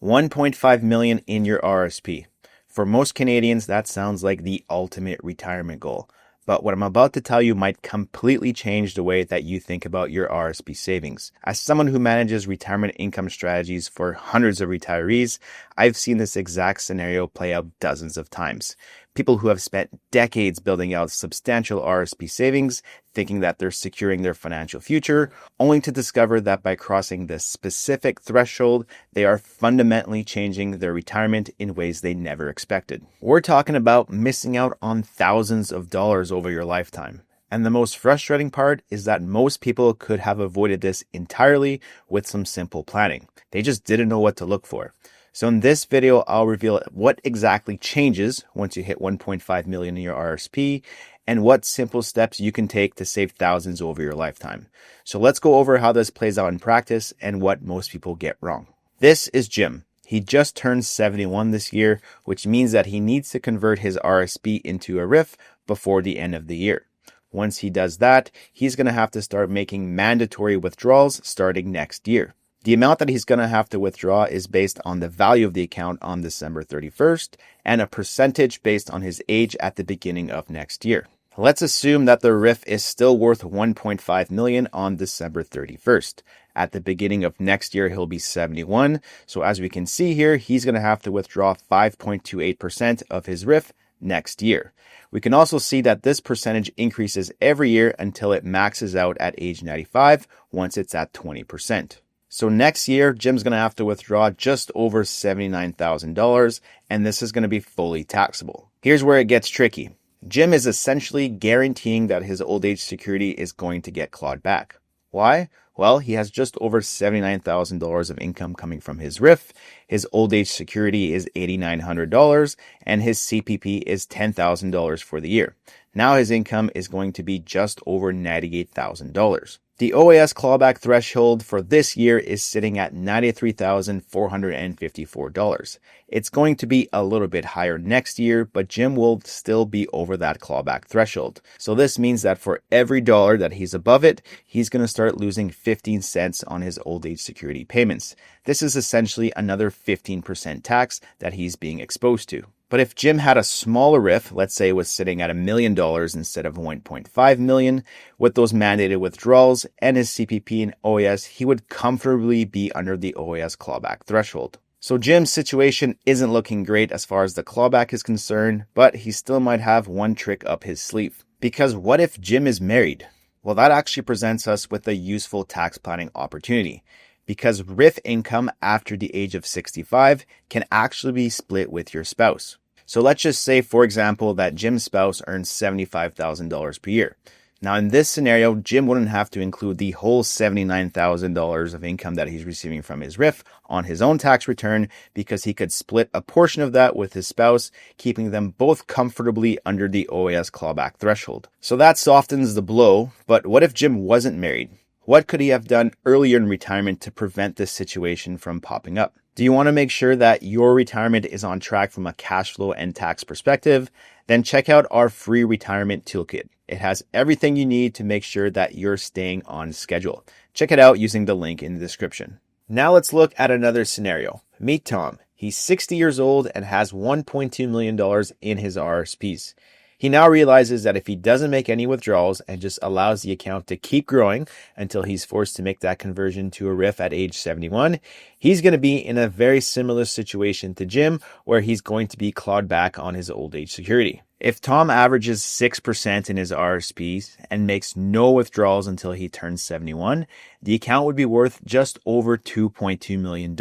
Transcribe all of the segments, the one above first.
1.5 million in your RRSP. For most Canadians, that sounds like the ultimate retirement goal. But what I'm about to tell you might completely change the way that you think about your RRSP savings. As someone who manages retirement income strategies for hundreds of retirees, I've seen this exact scenario play out dozens of times. People who have spent decades building out substantial RRSP savings, thinking that they're securing their financial future, only to discover that by crossing this specific threshold, they are fundamentally changing their retirement in ways they never expected. We're talking about missing out on thousands of dollars over your lifetime. And the most frustrating part is that most people could have avoided this entirely with some simple planning. They just didn't know what to look for. So in this video, I'll reveal what exactly changes once you hit 1.5 million in your RRSP and what simple steps you can take to save thousands over your lifetime. So let's go over how this plays out in practice and what most people get wrong. This is Jim. He just turned 71 this year, which means that he needs to convert his RRSP into a RRIF before the end of the year. Once he does that, he's going to have to start making mandatory withdrawals starting next year. The amount that he's going to have to withdraw is based on the value of the account on December 31st and a percentage based on his age at the beginning of next year. Let's assume that the RRIF is still worth 1.5 million on December 31st. At the beginning of next year, he'll be 71. So as we can see here, he's going to have to withdraw 5.28% of his RRIF next year. We can also see that this percentage increases every year until it maxes out at age 95 once it's at 20%. So next year, Jim's going to have to withdraw just over $79,000, and this is going to be fully taxable. Here's where it gets tricky. Jim is essentially guaranteeing that his old age security is going to get clawed back. Why? Well, he has just over $79,000 of income coming from his RRIF. His old age security is $8,900, and his CPP is $10,000 for the year. Now his income is going to be just over $98,000. The OAS clawback threshold for this year is sitting at $93,454. It's going to be a little bit higher next year, but Jim will still be over that clawback threshold. So this means that for every dollar that he's above it, he's going to start losing 15 cents on his old age security payments. This is essentially another 15% tax that he's being exposed to. But if Jim had a smaller RRIF, let's say it was sitting at $1 million instead of 1.5 million, with those mandated withdrawals and his CPP and OAS, he would comfortably be under the OAS clawback threshold. So Jim's situation isn't looking great as far as the clawback is concerned, but he still might have one trick up his sleeve. Because what if Jim is married? Well, that actually presents us with a useful tax planning opportunity. Because RRIF income after the age of 65 can actually be split with your spouse. So let's just say, for example, that Jim's spouse earns $75,000 per year. Now, in this scenario, Jim wouldn't have to include the whole $79,000 of income that he's receiving from his RRIF on his own tax return because he could split a portion of that with his spouse, keeping them both comfortably under the OAS clawback threshold. So that softens the blow, but what if Jim wasn't married? What could he have done earlier in retirement to prevent this situation from popping up? Do you want to make sure that your retirement is on track from a cash flow and tax perspective? Then check out our free retirement toolkit. It has everything you need to make sure that you're staying on schedule. Check it out using the link in the description. Now let's look at another scenario. Meet Tom. He's 60 years old and has $1.2 million in his RRSPs. He now realizes that if he doesn't make any withdrawals and just allows the account to keep growing until he's forced to make that conversion to a RRIF at age 71, he's going to be in a very similar situation to Jim, where he's going to be clawed back on his old age security. If Tom averages 6% in his RRSPs and makes no withdrawals until he turns 71, the account would be worth just over $2.2 million.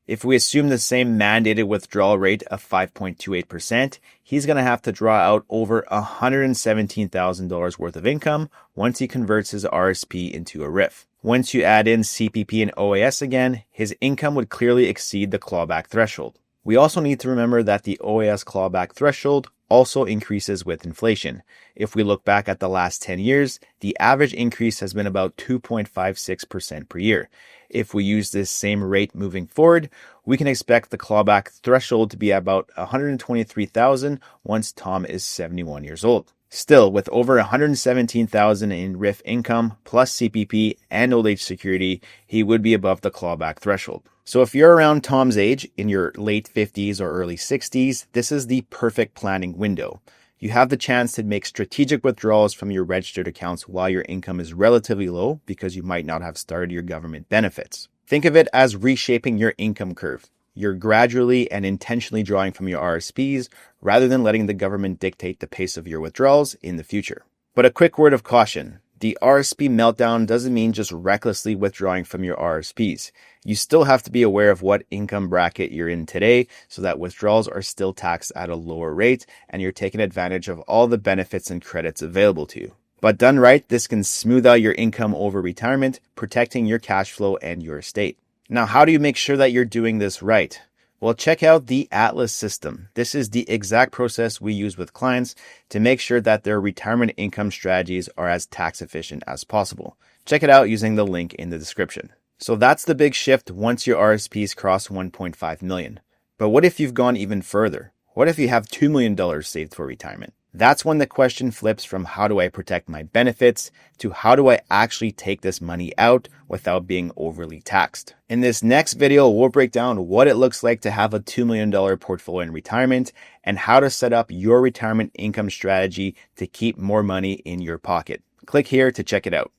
If we assume the same mandated withdrawal rate of 5.28%, he's going to have to draw out over $117,000 worth of income once he converts his RRSP into a RRIF. Once you add in CPP and OAS again, his income would clearly exceed the clawback threshold. We also need to remember that the OAS clawback threshold also increases with inflation. If we look back at the last 10 years, the average increase has been about 2.56% per year. If we use this same rate moving forward, we can expect the clawback threshold to be about $123,000 once Tom is 71 years old. Still, with over $117,000 in RIF income, plus CPP and old age security, he would be above the clawback threshold. So if you're around Tom's age, in your late 50s or early 60s, this is the perfect planning window. You have the chance to make strategic withdrawals from your registered accounts while your income is relatively low because you might not have started your government benefits. Think of it as reshaping your income curve. You're gradually and intentionally drawing from your RRSPs rather than letting the government dictate the pace of your withdrawals in the future. But a quick word of caution. The RRSP meltdown doesn't mean just recklessly withdrawing from your RRSPs. You still have to be aware of what income bracket you're in today so that withdrawals are still taxed at a lower rate and you're taking advantage of all the benefits and credits available to you. But done right, this can smooth out your income over retirement, protecting your cash flow and your estate. Now, how do you make sure that you're doing this right? Well, check out the Atlas system. This is the exact process we use with clients to make sure that their retirement income strategies are as tax efficient as possible. Check it out using the link in the description. So that's the big shift once your RSPs cross 1.5 million. But what if you've gone even further? What if you have $2 million saved for retirement? That's when the question flips from how do I protect my benefits to how do I actually take this money out without being overly taxed. In this next video, we'll break down what it looks like to have a $2 million portfolio in retirement and how to set up your retirement income strategy to keep more money in your pocket. Click here to check it out.